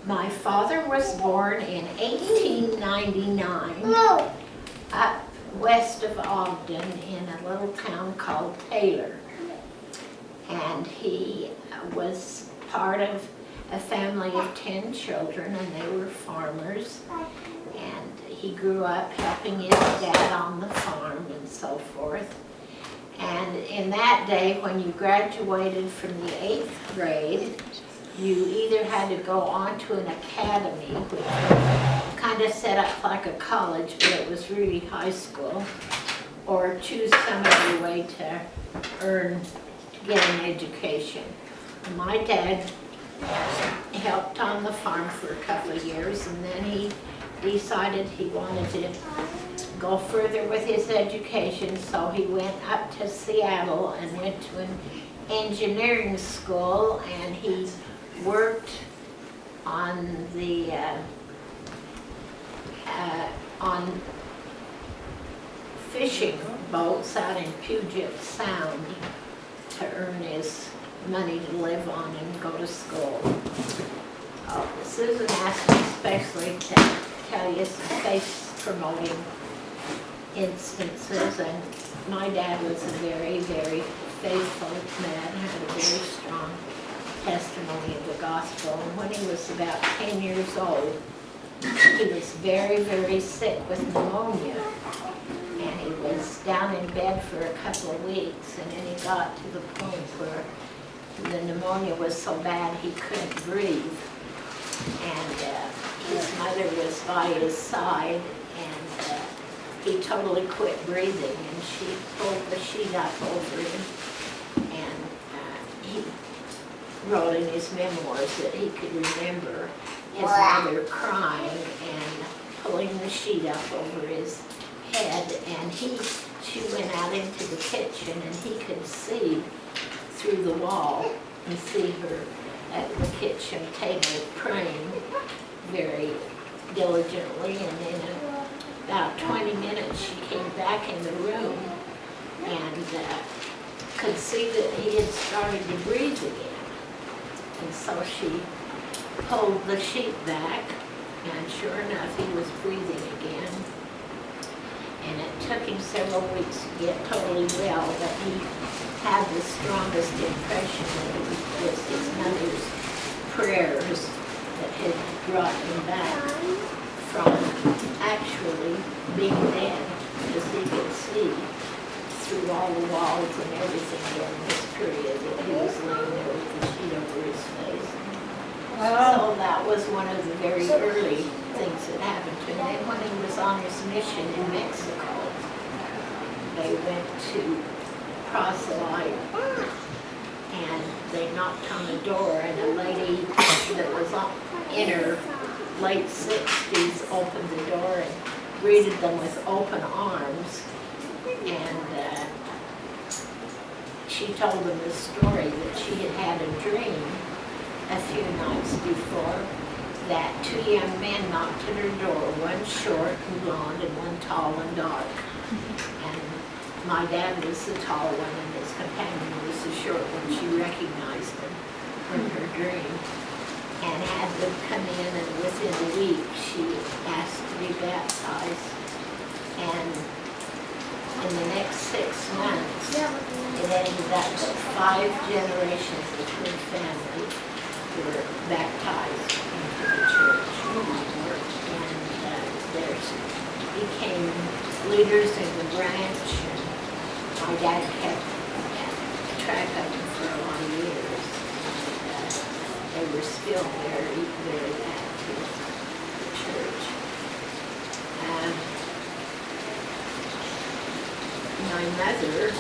My father was born in 1899 up west of Ogden in a little town called Taylor. And he was part of a family of 10 children, and they were farmers. And he grew up helping his dad on the farm and so forth. And in that day, when you graduated from the 8th grade, you either had to go on to an academy, which was kind of set up like a college, but it was really high school, or choose some other way to earn, to get an education. My dad helped on the farm for a couple of years, and then he decided he wanted to go further with his education, so he went up to Seattle and went to an engineering school, and he worked on the on fishing boats out in Puget Sound to earn his money to live on and go to school. Susan asked me especially to tell you some face-promoting instances, and my dad was a very, very faithful man, had a very strong testimony of the gospel. And when he was about 10 years old, he was very, very sick with pneumonia. And he was down in bed for a couple of weeks, and then he got to the point where the pneumonia was so bad he couldn't breathe. And his mother was by his side, and he totally quit breathing, and she pulled the sheet up over him, and he wrote in his memoirs that he could remember his mother crying and pulling the sheet up over his head, and she went out into the kitchen, and he could see through the wall and see her at the kitchen table praying very diligently, and in about 20 minutes she came back in the room and could see that he had started to breathe again. And so she pulled the sheet back, and sure enough, he was breathing again. And it took him several weeks to get totally well, but he had the strongest impression that it was his mother's prayers that had brought him back from actually being dead, because he could see through all the walls and everything during this period that he was laying there with the sheet over his face. So that was one of the very early things that happened to him. Then when he was on his mission in Mexico, they went to proselyte, and they knocked on the door, and a lady that was in her late 60s opened the door and greeted them with open arms. And she told them the story that she had had a dream a few nights before that 2 young men knocked at her door, one short and blonde and one tall and dark. And my dad was the tall one and his companion was the short one. She recognized him in her dream and had them come in, and within a week she asked to be baptized. And in the next 6 months, it ended up that 5 generations of her family were baptized into the church. And they became leaders in the branch, and my dad kept track of them for a lot of years. And they were still very, very active in the church. My mother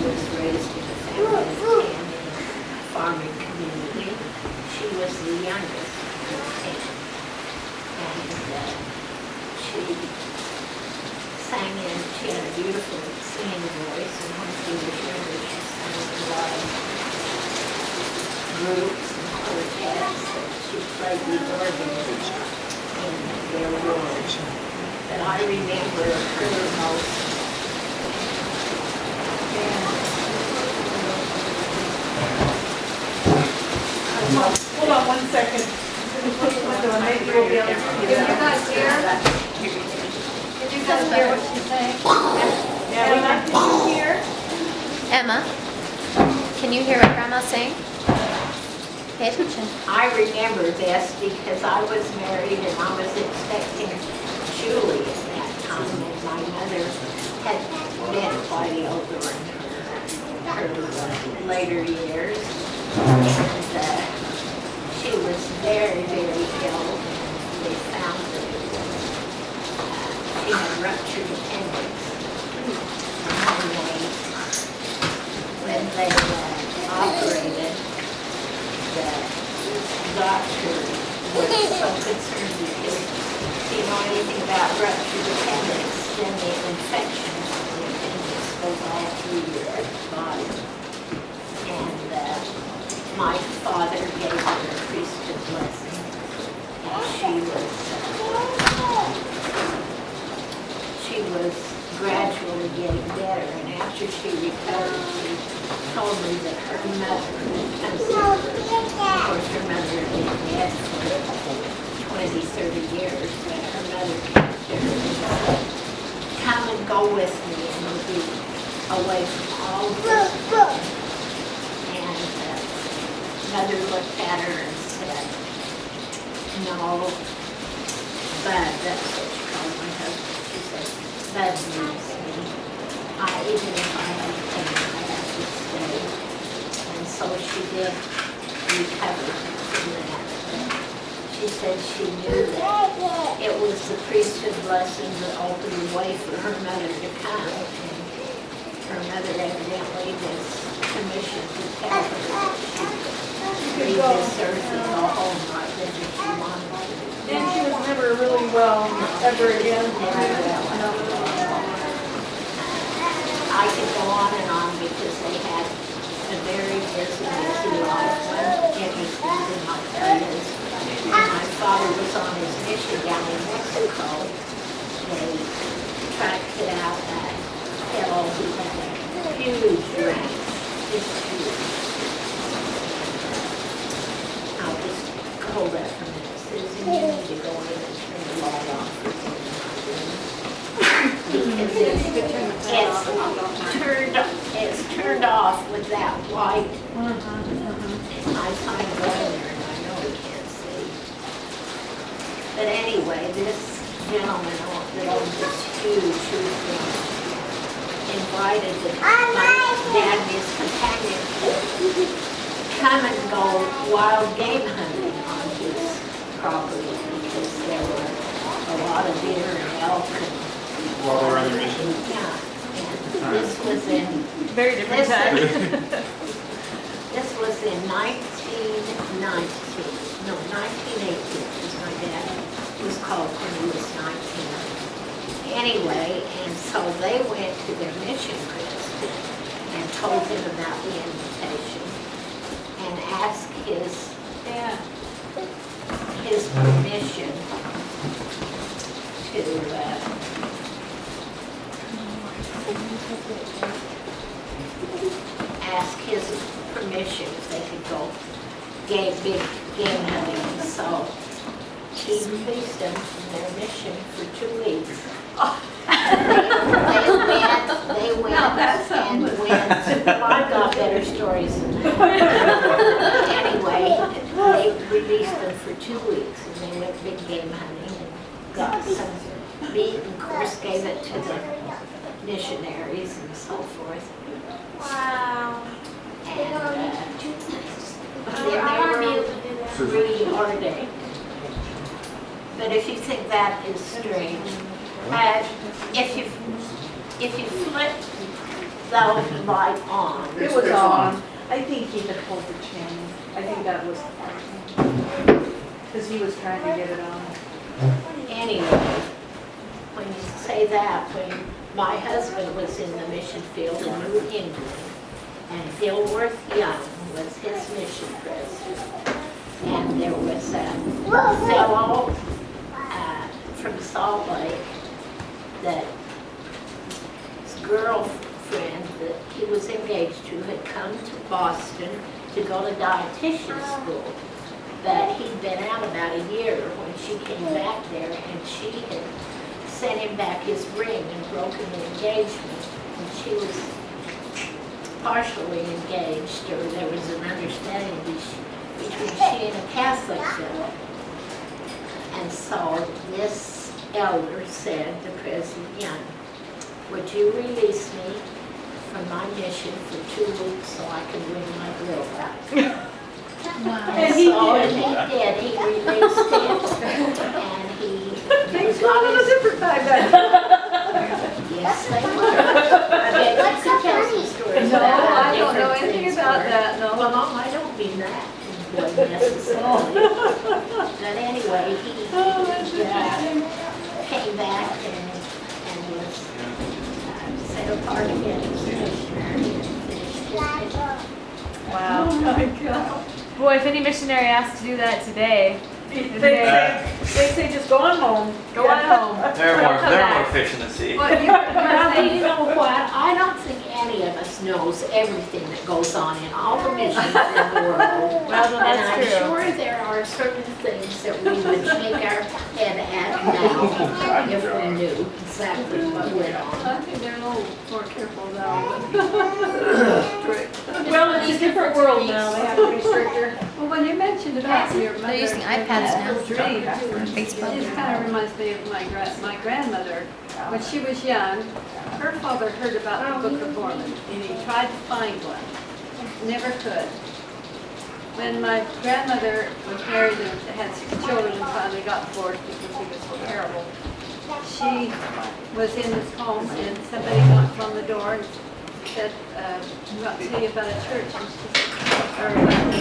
was raised in a family of 10 in a farming community. She was the youngest of 10. And she sang in, she had a beautiful singing voice, and when she was younger, she sang in a lot of groups and quartets, and she played the organ in their ward. But I remember her most. Hold on 1 second. maybe we'll be able to see Did you that. guys hear? Did you guys hear what she's saying? Yeah, we have to hear. Emma, can you hear what Grandma's saying? Pay attention. I remember this because I was married and I was expecting Julie at that time, and my mother had been quite older in her later years. And she was very, very ill. They found that it was, she had ruptured appendix. And when they operated, the doctor was so concerned because if you know anything about ruptured appendix, then the infection from the appendix goes all through your body. And my father gave her a priesthood blessing, and she was gradually getting better, and after she recovered, she told me that her mother had come to her. Of course, her mother had been dead for 20, 30 years, but her mother came to her and said, "Come and go with me, and we'll be away from all this." And mother looked at her and said, "No, Bud," that's what she called my husband. She said, "Bud needs me. Even if I have pain, I have to stay." And so she did recover from that. She said she knew that it was the priesthood blessing that opened the way for her mother to come. And her mother evidently was commissioned to tell her that she could leave this earth and go home right then if she wanted to. And she was never really well ever again. I could go on because they had a very busy life. One interesting thing I'll tell you is when my father was on his mission down in Mexico, they tracked out that fellow who had a huge ranch, just huge. I'll just hold that for a minute. Susan, you need to go in and turn the light off for some because it's turned off with that light. I find going there and I know we can't see. But anyway, this gentleman that owned this huge ranch invited my dad and his companion to come and go wild game hunting on his property because there were a lot of deer and elk and While we're on the mission. yeah, and this was in, Very different time. this was in 1918, because my dad was called when he was 19. Anyway, and so they went to their mission president and told him about the invitation and asked his permission to ask his permission if they could go big game hunting. And so he released them from their mission for 2 weeks. They went and went. Well, I've got better stories than that. Anyway, they released them for 2 weeks and they went big game hunting and got some meat and of course gave it to the missionaries and so forth. Wow. And then they were really ordained. But if you think that is strange, if you flip the light on, It was on. I think he had pulled the chain. I think that was because he was trying to get it on. anyway, when you say that, when my husband was in the mission field in New England, and Dilworth Young was his mission president, and there was a fellow from Salt Lake that his girlfriend that he was engaged to had come to Boston to go to dietitian school, but he'd been out about about a year when she came back there, and she had sent him back his ring and broken the engagement. And she was partially engaged, or there was an understanding between she and a Catholic fellow. And so this elder said to President Young, would you release me from my mission for 2 weeks so I can win my girl back? And he So did. he did, he released him, and he Things was were a on little his, different back then. yes, they were. I bet you What's so could tell some funny? stories No, about how I don't know different anything things about were. that, no. Well, no, I don't mean that necessarily. But anyway, he came back and was set apart again as a missionary and finished his mission. Wow. Oh my God. Boy, if any missionary asked to do that today, They say just go on home. go on home. They're Don't more, come they're back. more fish in the sea. Well, you Well, were you know what? I don't think any of us knows everything that goes on in all the missions in the world. Well, And that's I'm true. sure there are certain things that we would shake our head at now if we knew exactly what went on. I think they're a little more careful now. Well, it's a different world now, they have to be stricter. Well, when you mentioned about your mother. They're using iPads now. Dream, Facebook. It kind of reminds me of my grandmother. When she was young, her father heard about the Book of Mormon, and he tried to find one. Never could. When my grandmother was married and had 6 children and finally got divorced because he was so terrible, she was in this home and somebody knocked on the door and said, we want to tell you about a church. And she said, or about